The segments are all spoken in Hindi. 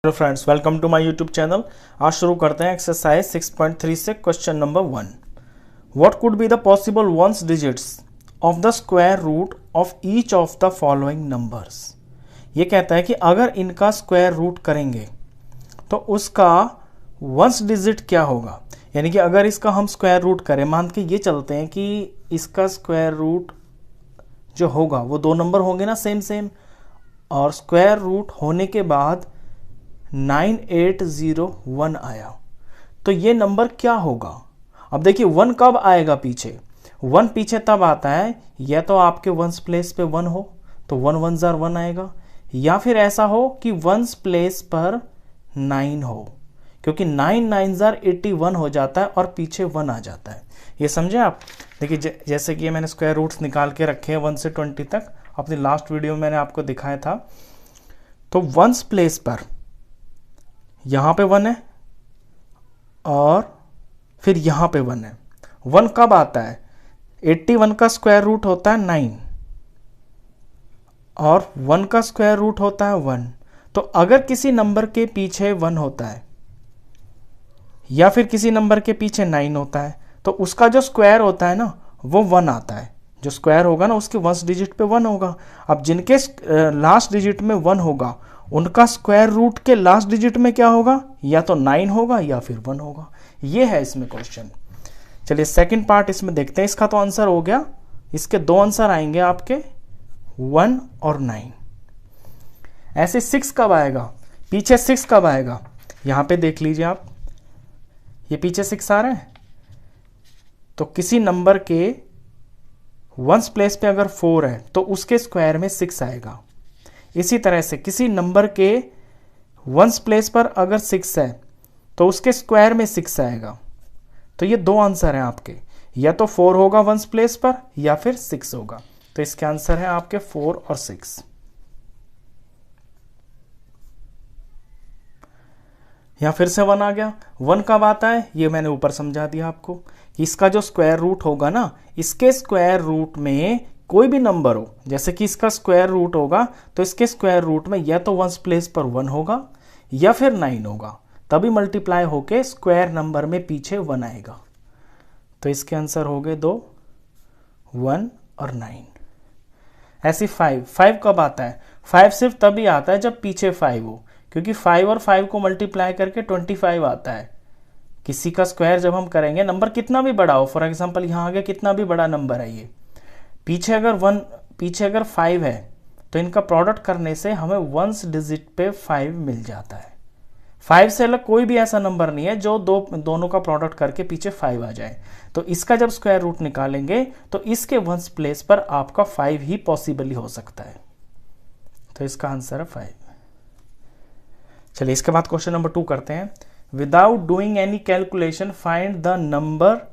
Hello friends, welcome to my YouTube channel. आज शुरू करते हैं एक्सरसाइज 6.3 से question number 1। What could be the possible ones digits of the square root of each of the following numbers. ये कहता है कि अगर इनका स्क्वायर रूट करेंगे तो उसका वंस डिजिट क्या होगा। यानी कि अगर इसका हम स्क्वायर रूट करें, मान के ये चलते हैं कि इसका स्क्वायर रूट जो होगा वो दो नंबर होंगे ना, सेम सेम, और स्क्वायर रूट होने के बाद 9801 आया, तो ये नंबर क्या होगा। अब देखिए 1 कब आएगा पीछे, 1 पीछे तब आता है या तो आपके वंस प्लेस पे 1 हो तो 1 1 जार 1 आएगा, या फिर ऐसा हो कि वंस प्लेस पर 9 हो, क्योंकि 9 9 जार 81 हो जाता है और पीछे 1 आ जाता है। ये समझे आप। देखिए जैसे कि मैंने स्क्वायर रूट्स निकाल के रखे हैं 1 से 20 तक, अपनी लास्ट वीडियो में मैंने आपको दिखाया था। तो वंस प्लेस पर यहां पे 1 है और फिर यहां पे 1 है। 1 कब आता है, 81 का स्क्वायर रूट होता है 9 और 1 का स्क्वायर रूट होता है 1। तो अगर किसी नंबर के पीछे 1 होता है या फिर किसी नंबर के पीछे 9 होता है तो उसका जो स्क्वायर होता है ना वो 1 आता है। जो स्क्वायर होगा ना उसके वंस डिजिट पे 1 होगा। अब जिनके लास्ट डिजिट में 1 होगा उनका स्क्वायर रूट के लास्ट डिजिट में क्या होगा, या तो 9 होगा या फिर 1 होगा। ये है इसमें क्वेश्चन। चलिए सेकंड पार्ट इसमें देखते हैं। इसका तो आंसर हो गया, इसके दो आंसर आएंगे आपके 1 और 9। ऐसे 6 कब आएगा, पीछे 6 कब आएगा, यहां पे देख लीजिए आप, ये पीछे 6 आ रहे हैं तो किसी नंबर के वंस प्लेस पे अगर 4 है तो उसके स्क्वायर में 6 आएगा। इसी तरह से किसी नंबर के वंस प्लेस पर अगर 6 है तो उसके स्क्वायर में 6 आएगा। तो ये दो आंसर हैं आपके, या तो 4 होगा वंस प्लेस पर या फिर 6 होगा। तो इसके आंसर है आपके 4 और 6। यहां फिर से 1 आ गया। 1 कब आता है ये मैंने ऊपर समझा दिया आपको कि इसका जो स्क्वायर रूट होगा ना, इसके स्क्वायर रूट में कोई भी नंबर हो, जैसे कि इसका स्क्वायर रूट होगा तो इसके स्क्वायर रूट में या तो वंस प्लेस पर 1 होगा या फिर 9 होगा, तभी मल्टीप्लाई होके स्क्वायर नंबर में पीछे 1 आएगा। तो इसके आंसर हो गए 2, 1 और 9। ऐसे 5 कब आता है, 5 सिर्फ तभी आता है जब पीछे 5 हो, क्योंकि 5 और 5 को मल्टीप्लाई करके 25 आता है। किसी का स्क्वायर जब हम करेंगे, नंबर कितना भी बड़ा हो, फॉर एग्जांपल यहां आगे कितना भी बड़ा नंबर है, ये पीछे अगर 5 है तो इनका प्रोडक्ट करने से हमें वंस डिजिट पे 5 मिल जाता है। 5 से अलग कोई भी ऐसा नंबर नहीं है जो दोनों का प्रोडक्ट करके पीछे 5 आ जाए। तो इसका जब स्क्वायर रूट निकालेंगे तो इसके वंस प्लेस पर आपका 5 ही पॉसिबली हो सकता है। तो इसका आंसर है 5। चलिए इसके बाद क्वेश्चन नंबर 2 करते हैं। Without doing any calculation find the number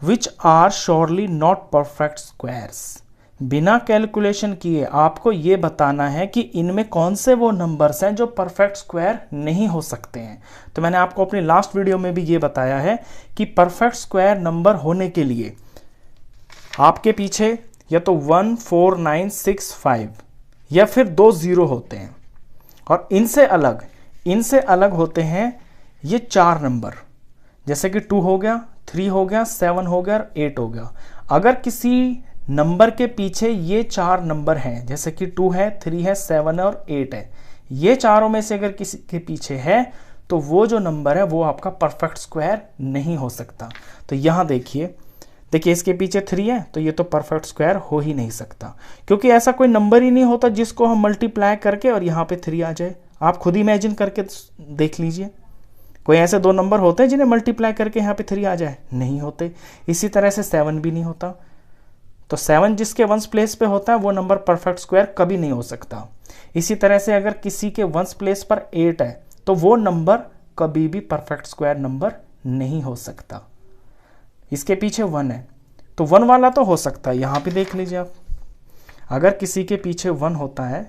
which are surely not perfect squares. बिना कैलकुलेशन किए आपको यह बताना है कि इनमें कौन से वो नंबर्स हैं जो परफेक्ट स्क्वायर नहीं हो सकते हैं। तो मैंने आपको अपनी लास्ट वीडियो में भी ये बताया है कि परफेक्ट स्क्वायर नंबर होने के लिए आपके पीछे या तो 1 4 9 6 5 या फिर 2 0 होते हैं, और इनसे अलग होते हैं ये 4 नंबर, जैसे कि 2 हो गया, 3 हो गया, 7 हो गया, 8 हो गया। अगर किसी नंबर के पीछे ये 4 नंबर हैं, जैसे कि 2 है, 3 है, 7 है और 8 है, ये चारों में से अगर किसी के पीछे है तो वो जो नंबर है वो आपका परफेक्ट स्क्वायर नहीं हो सकता। तो यहां देखिए इसके पीछे 3 है तो ये तो परफेक्ट स्क्वायर हो ही नहीं सकता, क्योंकि ऐसा कोई नंबर ही नहीं होता जिसको हम मल्टीप्लाई करके और यहां पे 3 आ जाए। आप खुद इमेजिन करके देख लीजिए, कोई ऐसे 2 नंबर होते हैं जिन्हें मल्टीप्लाई करके यहाँ पे 3 आ जाए, नहीं होते। इसी तरह से 7 भी नहीं होता। तो 7 जिसके वंस प्लेस पे होता है वो नंबर परफेक्ट स्क्वायर कभी नहीं हो सकता। इसी तरह से अगर किसी के वंस प्लेस पर 8 है तो वो नंबर कभी भी परफेक्ट स्क्वायर नंबर नहीं हो सकता। इसके पीछे 1 है तो 1 वाला तो हो सकता है, यहां पे देख लीजिए आप, अगर किसी के पीछे 1 होता है,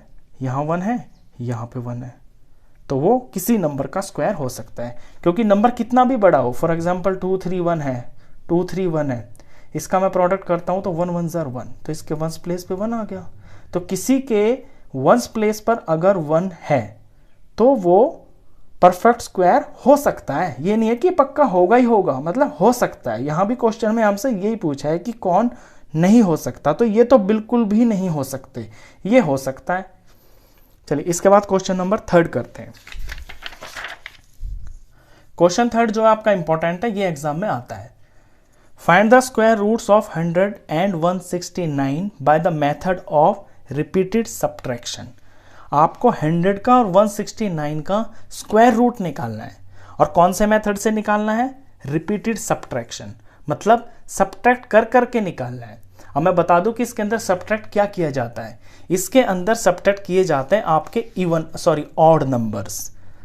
यहां 1 है, यहां पे 1 है, तो वो किसी नंबर का स्क्वायर हो सकता है, क्योंकि नंबर कितना भी बड़ा हो। फॉर एग्जांपल 2 3 1 है, 2 3 1 है, इसका मैं प्रोडक्ट करता हूं तो 1 1 जार 1, तो इसके वंस प्लेस पे 1 आ गया। तो किसी के वंस प्लेस पर अगर 1 है तो वो परफेक्ट स्क्वायर हो सकता है। ये नहीं है कि पक्का होगा ही होगा, मतलब हो सकता है। यहां भी क्वेश्चन में हमसे यही पूछा है कि कौन नहीं हो सकता, तो ये तो बिल्कुल भी नहीं हो सकते, ये हो सकता है। चलिए इसके बाद क्वेश्चन नंबर 3 करते हैं। क्वेश्चन 3 जो आपका इंपॉर्टेंट है, ये एग्जाम में आता है। Find the square roots of 100 and 169 by the method of repeated subtraction. आपको 100 का और 169 का स्क्वायर रूट निकालना है, और कौन से मेथड से निकालना है? रिपीटेड सब्ट्रैक्शन, मतलब सब्ट्रैक्ट कर करके निकालना है। अब मैं बता दूं कि इसके अंदर सब्ट्रैक्ट क्या किया जाता है। इसके अंदर सब्ट्रैक्ट किए जाते हैं आपके ऑड नंबर्स।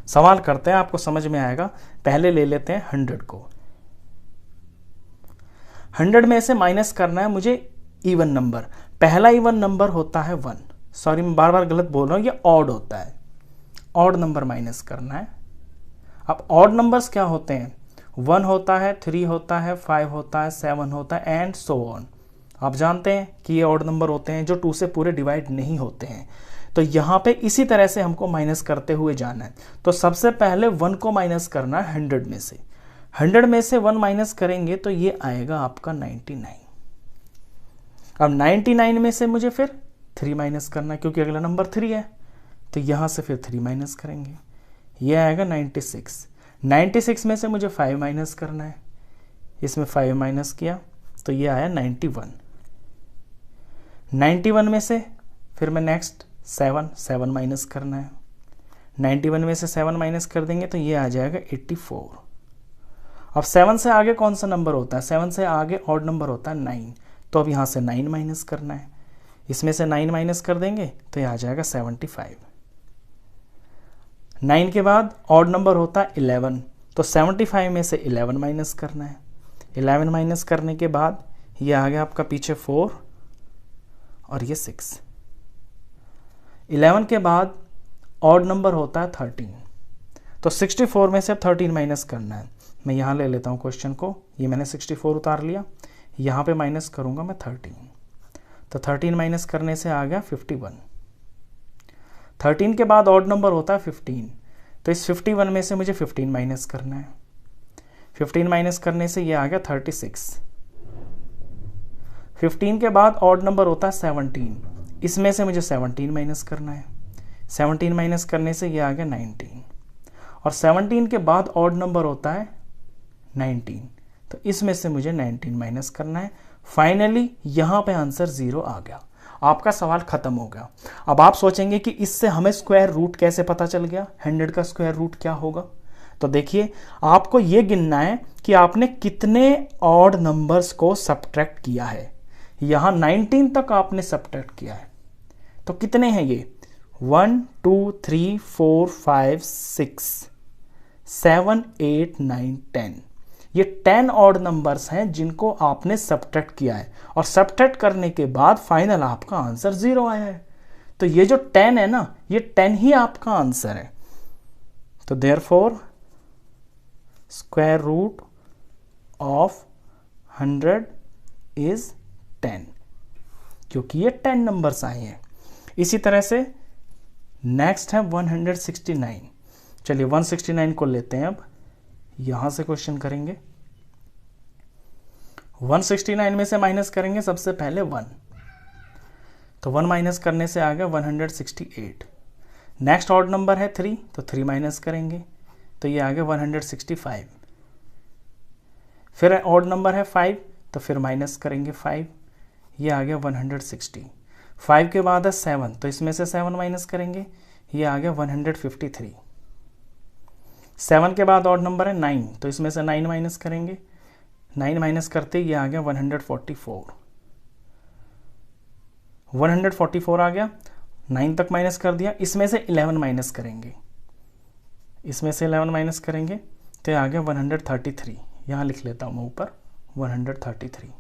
सवाल करते हैं, आपको समझ में आएगा। पहले ले लेते हैं 100 को। 100 में से माइनस करना है मुझे इवन नंबर। पहला इवन नंबर होता है 1, सॉरी मैं बार बार गलत बोल रहा हूं, ये ऑड होता है। ऑड नंबर माइनस करना है। अब ऑड नंबर्स क्या होते हैं? 1 होता है, 3 होता है, 5 होता है, 7 होता है, एंड सो ऑन। आप जानते हैं कि ये ऑड नंबर होते हैं जो 2 से पूरे डिवाइड नहीं होते हैं। तो यहां पे इसी तरह से हमको माइनस करते हुए जाना है। तो सबसे पहले 1 को माइनस करना है 100 में से। 100 में से 1 माइनस करेंगे तो ये आएगा आपका 99। अब 99 में से मुझे फिर 3 माइनस करना है, क्योंकि अगला नंबर 3 है। तो यहां से फिर 3 माइनस करेंगे, ये आएगा 96। 96 में से मुझे 5 माइनस करना है, इसमें 5 माइनस किया तो ये आया 91। 91 में से फिर मैं नेक्स्ट 7 माइनस करना है। 91 में से 7 माइनस कर देंगे तो ये आ जाएगा 84। अब 7 से आगे कौन सा नंबर होता है? 7 से आगे ऑड नंबर होता है 9। तो अब यहाँ से 9 माइनस करना है, इसमें से 9 माइनस कर देंगे तो ये आ जाएगा 75। 9 के बाद ऑड नंबर होता है 11, तो 75 में से 11 माइनस करना है। 11 माइनस करने के बाद ये आ गया आपका पीछे 4 और ये 6। 11 के बाद ऑड नंबर होता है 13, तो 64 में से अब 13 माइनस करना है। मैं यहाँ ले लेता हूँ क्वेश्चन को, ये मैंने 64 उतार लिया, यहाँ पे माइनस करूँगा मैं 13, तो 13 माइनस करने से आ गया 51। 13 के बाद ऑड नंबर होता है 15, तो इस 51 में से मुझे 15 माइनस करना है। 15 माइनस करने से ये आ गया 36। 15 के बाद ऑड नंबर होता है 17, इसमें से मुझे 17 माइनस करना है। 17 माइनस करने से ये आ गया 19, और 17 के बाद ऑड नंबर होता है 19, तो इसमें से मुझे 19 माइनस करना है। फाइनली यहाँ पे आंसर 0 आ गया। आपका सवाल खत्म हो गया। अब आप सोचेंगे कि इससे हमें स्क्वायर रूट कैसे पता चल गया, 100 का स्क्वायर रूट क्या होगा? तो देखिए, आपको यह गिनना है कि आपने कितने ऑड नंबर्स को सब्ट्रैक्ट किया है। यहां 19 तक आपने सब्ट्रैक्ट किया है, तो कितने हैं ये? 1 2 3 4 5 6 7 8 9 10। ये 10 ऑड नंबर्स हैं जिनको आपने सब्ट्रैक्ट किया है, और सब्ट्रैक्ट करने के बाद फाइनल आपका आंसर 0 आया है। तो ये जो 10 है ना, ये 10 ही आपका आंसर है। तो therefore square root of 100 is 10, क्योंकि ये 10 नंबर्स आए हैं। इसी तरह से नेक्स्ट है 169। चलिए 169 को लेते हैं। अब यहां से क्वेश्चन करेंगे। 169 में से माइनस करेंगे सबसे पहले 1, तो 1 माइनस करने से आ गया 168। नेक्स्ट ऑड नंबर है 3, तो 3 माइनस करेंगे तो ये आ गया 165। फिर ऑड नंबर है 5, तो फिर माइनस करेंगे 5, ये आ गया 160। 5 के बाद है 7, तो इसमें से 7 माइनस करेंगे, ये आ गया 153। 7 के बाद ऑड नंबर है 9, तो इसमें से 9 माइनस करेंगे, 9 माइनस करते ये आ गया 144। 144 आ गया, 9 तक माइनस कर दिया, इसमें से 11 माइनस करेंगे, इसमें से 11 माइनस करेंगे तो ये आ गया 133। यहाँ लिख लेता हूँ मैं ऊपर 133।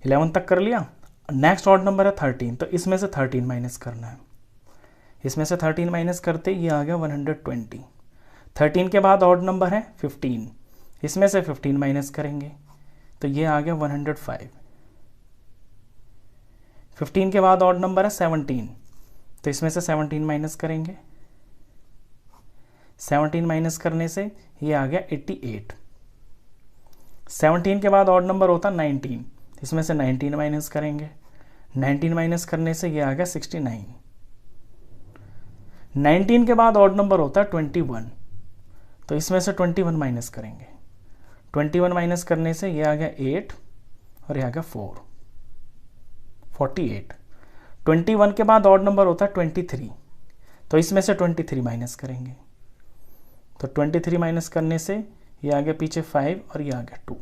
11 तक कर लिया। नेक्स्ट ऑड नंबर है 13, तो इसमें से 13 माइनस करना है, इसमें से 13 माइनस करते ये आ गया 120। 13 के बाद ऑड नंबर है 15, इसमें से 15 माइनस करेंगे तो ये आ गया 105। 15 के बाद ऑड नंबर है 17, तो इसमें से 17 माइनस करेंगे, 17 माइनस करने से ये आ गया 88। 17 के बाद ऑड नंबर होता 19, इसमें से 19 माइनस करेंगे, 19 माइनस करने से ये आ गया 69। 19 के बाद ऑड नंबर होता है 21, तो इसमें से 21 माइनस करेंगे, 21 माइनस करने से ये आ गया 8 और ये आ गया 4, 48। 21 के बाद ऑड नंबर होता है 23, तो इसमें से 23 माइनस करेंगे, तो 23 माइनस करने से ये आ गया पीछे 5 और ये आ गया 2।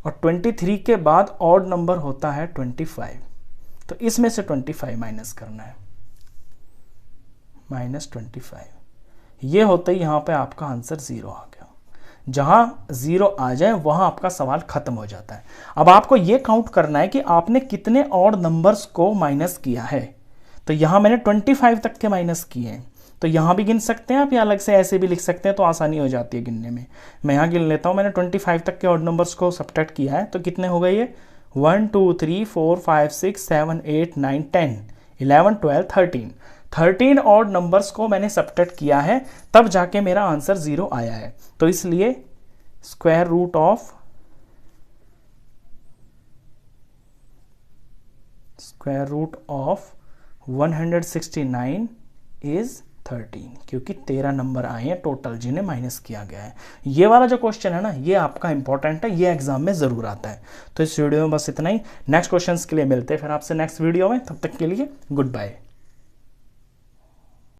और 23 के बाद ऑड नंबर होता है 25, तो इसमें से 25 माइनस करना है, -25। ये होते ही यहां पे आपका आंसर 0 आ गया। जहां 0 आ जाए वहां आपका सवाल खत्म हो जाता है। अब आपको यह काउंट करना है कि आपने कितने ऑड नंबर्स को माइनस किया है। तो यहां मैंने 25 तक के माइनस किए हैं, तो यहां भी गिन सकते हैं आप, या अलग से ऐसे भी लिख सकते हैं, तो आसानी हो जाती है गिनने में। मैं यहां गिन लेता हूं, मैंने 25 तक के ऑड नंबर्स को सब्ट्रैक्ट किया है, तो कितने हो गए ये 1 2 3 4 5 6 7 8 9 10 11 12 13 ऑड नंबर्स को मैंने सब्ट्रैक्ट किया है, तब जाके मेरा आंसर 0 आया है। तो इसलिए स्क्वायर रूट ऑफ 169 इज 13, क्योंकि 13 नंबर आए हैं टोटल जिन्हें माइनस किया गया है। ये वाला जो क्वेश्चन है ना, ये आपका इंपॉर्टेंट है, ये एग्जाम में जरूर आता है। तो इस वीडियो में बस इतना ही। नेक्स्ट क्वेश्चंस के लिए मिलते हैं फिर आपसे नेक्स्ट वीडियो में, तब तक के लिए गुड बाय।